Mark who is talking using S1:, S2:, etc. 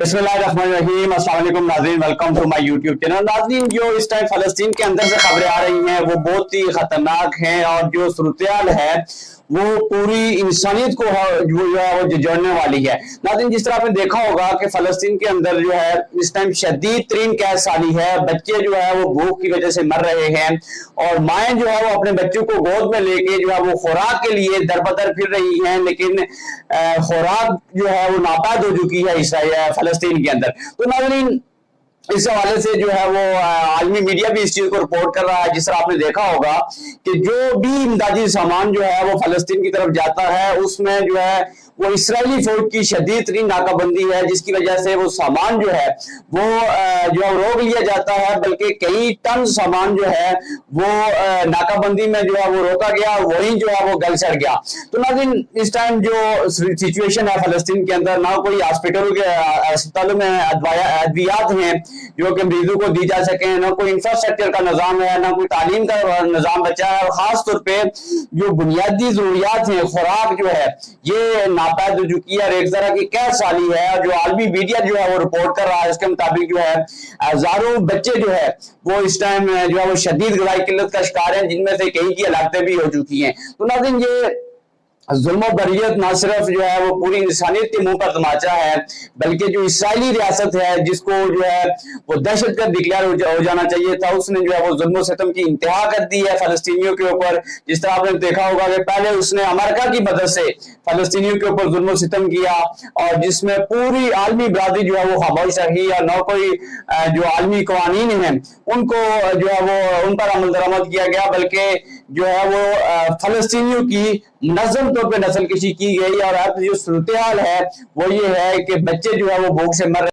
S1: बिस्मिल्लाहिर्रहमानिर्रहीम। अस्सलाम वालेकुम नाज़रीन, welcome to my YouTube channel. नाज़रीन, जो इस टाइम फलस्तीन के अंदर से खबरें आ रही हैं वो बहुत ही खतरनाक हैं और जो सूरत-ए-हाल है वो पूरी इंसानियत को जो है वो झंझोड़ने वाली है। नाज़रीन, जिस तरह आपने देखा होगा कि फलस्तीन के अंदर जो है इस टाइम शदीद तरीन कैद साली है। बच्चे जो है वो भूख की वजह से मर रहे हैं और माएँ जो है वो अपने बच्चों को गोद में लेके जो है वो खुराक के लिए दर-बदर फिर रही हैं, लेकिन खुराक जो है वो नापाक हो चुकी है फलस्तीन के अंदर। तो नाज़रीन, इस हवाले से जो है वो आलमी मीडिया भी इस चीज को रिपोर्ट कर रहा है। जिस तरह आपने देखा होगा कि जो भी इमदादी सामान जो है वो फलस्तीन की तरफ जाता है उसमें जो है वो इस्राएली फौज की शदीद तरीन नाकाबंदी है, जिसकी वजह से वो सामान जो है वो जो रोक लिया जाता है, बल्कि कई टन सामान जो है वो नाकाबंदी में जो है वो रोका गया, वही जो है वो गल सड़ गया। तो नाज़रीन, इस टाइम जो सिचुएशन है फलस्तीन के अंदर, ना कोई हॉस्पिटलों के अस्पतालों में अद्वियात हैं जो कि मरीजों को दी जा सके, ना कोई इंफ्रास्ट्रक्चर का निजाम है, ना कोई तालीम का निजाम बचा है, और खास तौर पे जो बुनियादी जरूरियात हैं, खुराक जो है ये नापाक हो चुकी है और एक तरह की कैद साली है। और जो आलमी मीडिया जो है वो रिपोर्ट कर रहा है इसके मुताबिक जो है हजारों बच्चे जो है वो इस टाइम जो है वो शदीद ग़िज़ाई किल्लत का शिकार है, जिनमें से कई की हलाकतें भी हो चुकी हैं। तो नाज़रीन, ये जुल्म बरियत ना सिर्फ जो है वो पूरी इंसानियत के मुंह पर तमाचा है, बल्कि जो इसराइली रियासत है जिसको जो है वो दहशतगर्द डिक्लेयर हो जाना चाहिए था, उसने जो है वो जुल्म सितम की इंतहा कर दी है फलस्तीनियों के ऊपर। जिस तरह आपने देखा होगा कि पहले उसने अमेरिका की मदद से फलस्तीनियों के ऊपर जुल्म सितम किया और जिसमें पूरी आलमी बरादरी जो है वो खामोश रही और न कोई जो आलमी कवानीन है उनको जो है वो उन पर अमल दरामद किया गया, बल्कि जो है वो फलस्तीनियों की मुनज़्ज़म तौर पे नस्ल कशी की गई। और अब जो सूरत-ए-हाल है वो ये है कि बच्चे जो है वो भूख से मर